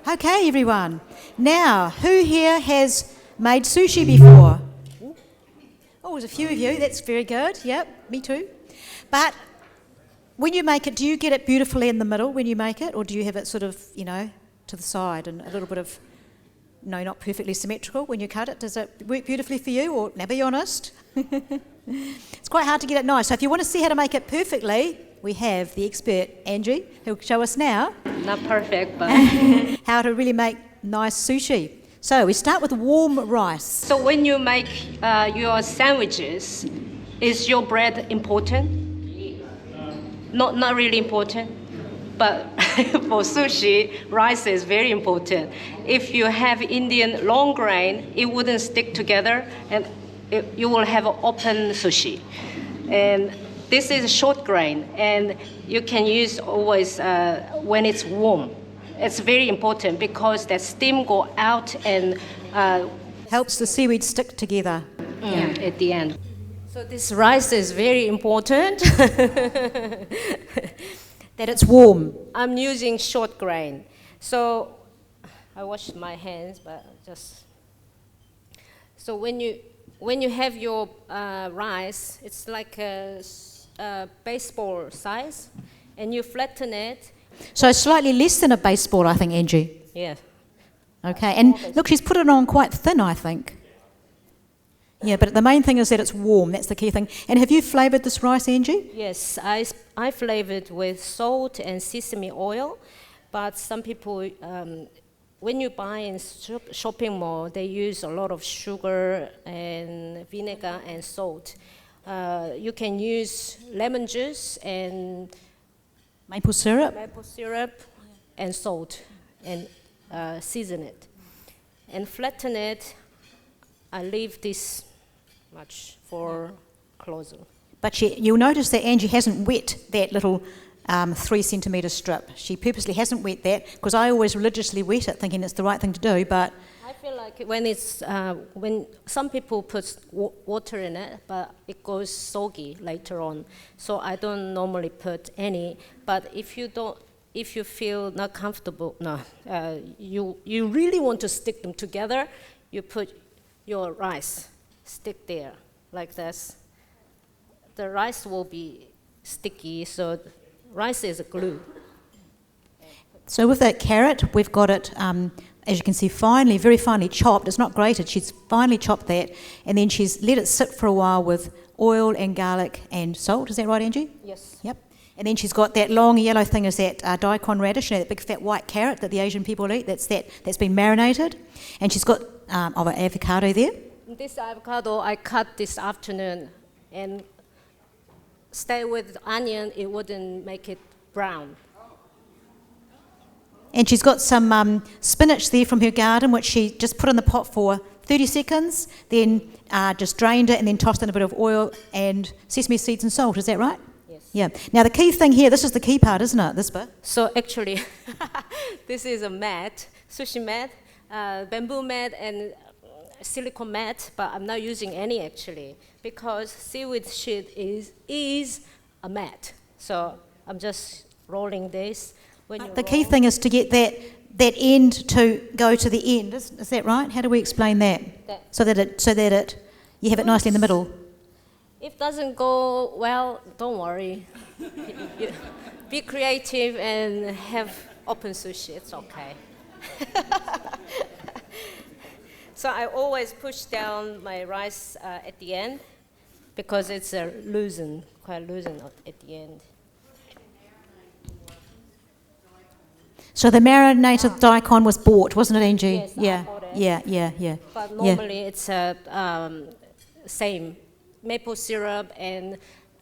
Okay, everyone. Now, who here has made sushi before? Oh, there's a few of you. That's very good. Yep, me too. But when you make it, do you get it beautifully in the middle when you make it, or do you have it sort of, to the side and a little bit of, no, not perfectly symmetrical when you cut it? Does it work beautifully for you, or now be honest? It's quite hard to get it nice. So if you want to see how to make it perfectly, we have the expert, Angie, who'll show us now. Not perfect, but... how to really make nice sushi. So we start with warm rice. So when you make your sandwiches, is your bread important? Not really important, but for sushi, rice is very important. If you have Indian long grain, it wouldn't stick together, and you will have an open sushi. And this is short grain, and you can use always when it's warm. It's very important because the steam go out and helps the seaweed stick together. At the end. So this rice is very important. That it's warm. I'm using short grain. So I washed my hands, but just... So when you have your rice, it's like a baseball size, and you flatten it. So slightly less than a baseball, I think, Angie. Yeah. Okay, and look, she's put it on quite thin, I think. Yeah, but the main thing is that it's warm. That's the key thing. And have you flavoured this rice, Angie? Yes, I flavoured with salt and sesame oil, but some people, when you buy in shopping mall, they use a lot of sugar and vinegar and salt. You can use lemon juice and maple syrup and salt, and season it. And flatten it. I leave this much for closer. But you'll notice that Angie hasn't wet that little 3 centimetre strip. She purposely hasn't wet that, because I always religiously wet it, thinking it's the right thing to do, but... I feel like when some people put water in it, but it goes soggy later on. So I don't normally put any, but if you feel not comfortable, you really want to stick them together, you put your rice, stick there like this. The rice will be sticky, so rice is a glue. So with that carrot, we've got it, as you can see, very finely chopped. It's not grated, she's finely chopped that, and then she's let it sit for a while with oil and garlic and salt. Is that right, Angie? Yes. Yep. And then she's got that long yellow thing, is that daikon radish, that big fat white carrot that the Asian people eat. That's been marinated. And she's got avocado there. This avocado I cut this afternoon, and stay with onion, it wouldn't make it brown. And she's got some spinach there from her garden, which she just put in the pot for 30 seconds, then just drained it, and then tossed in a bit of oil and sesame seeds and salt. Is that right? Yes. Yeah. Now the key thing here, this is the key part, isn't it, this bit? So actually, this is a mat, sushi mat, bamboo mat and silicone mat, but I'm not using any actually, because seaweed sheet is a mat. So I'm just rolling this. The key thing is to get that end to go to the end. Is that right? How do we explain that? So that you have it nicely in the middle. If it doesn't go well, don't worry. Be creative and have open sushi. It's okay. So I always push down my rice at the end, because it's quite loosened at the end. So the marinated daikon was bought, wasn't it, Angie? Yes, I bought it. Yeah. But normally it's same maple syrup and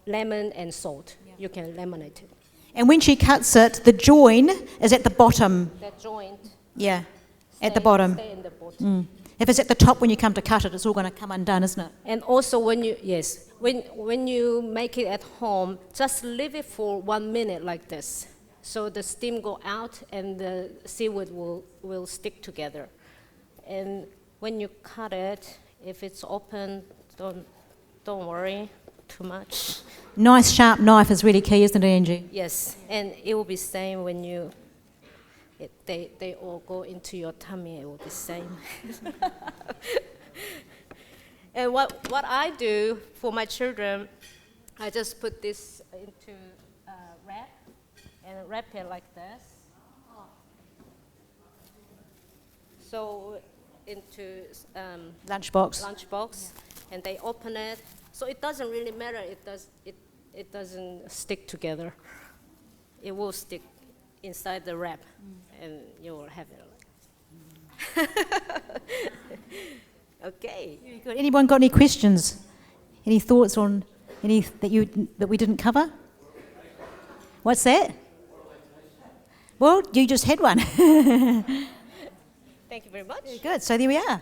lemon and salt. Yeah. You can laminate it. And when she cuts it, the join is at the bottom. That joint. Yeah, at the bottom. Stay in the bottom. If it's at the top when you come to cut it, it's all going to come undone, isn't it? And also when you make it at home, just leave it for 1 minute like this. So the steam go out and the seaweed will stick together. And when you cut it, if it's open, don't worry too much. Nice sharp knife is really key, isn't it, Angie? Yes, and it will be same when you they all go into your tummy. It will be same. And what I do for my children, I just put this into wrap and wrap it like this. So into Lunchbox. and they open it. So it doesn't really matter. It doesn't stick together. It will stick inside the wrap, and you will have it. Okay. Very good. Anyone got any questions? Any thoughts on any that we didn't cover? What's that? Well, you just had one. Thank you very much. Good. So there we are.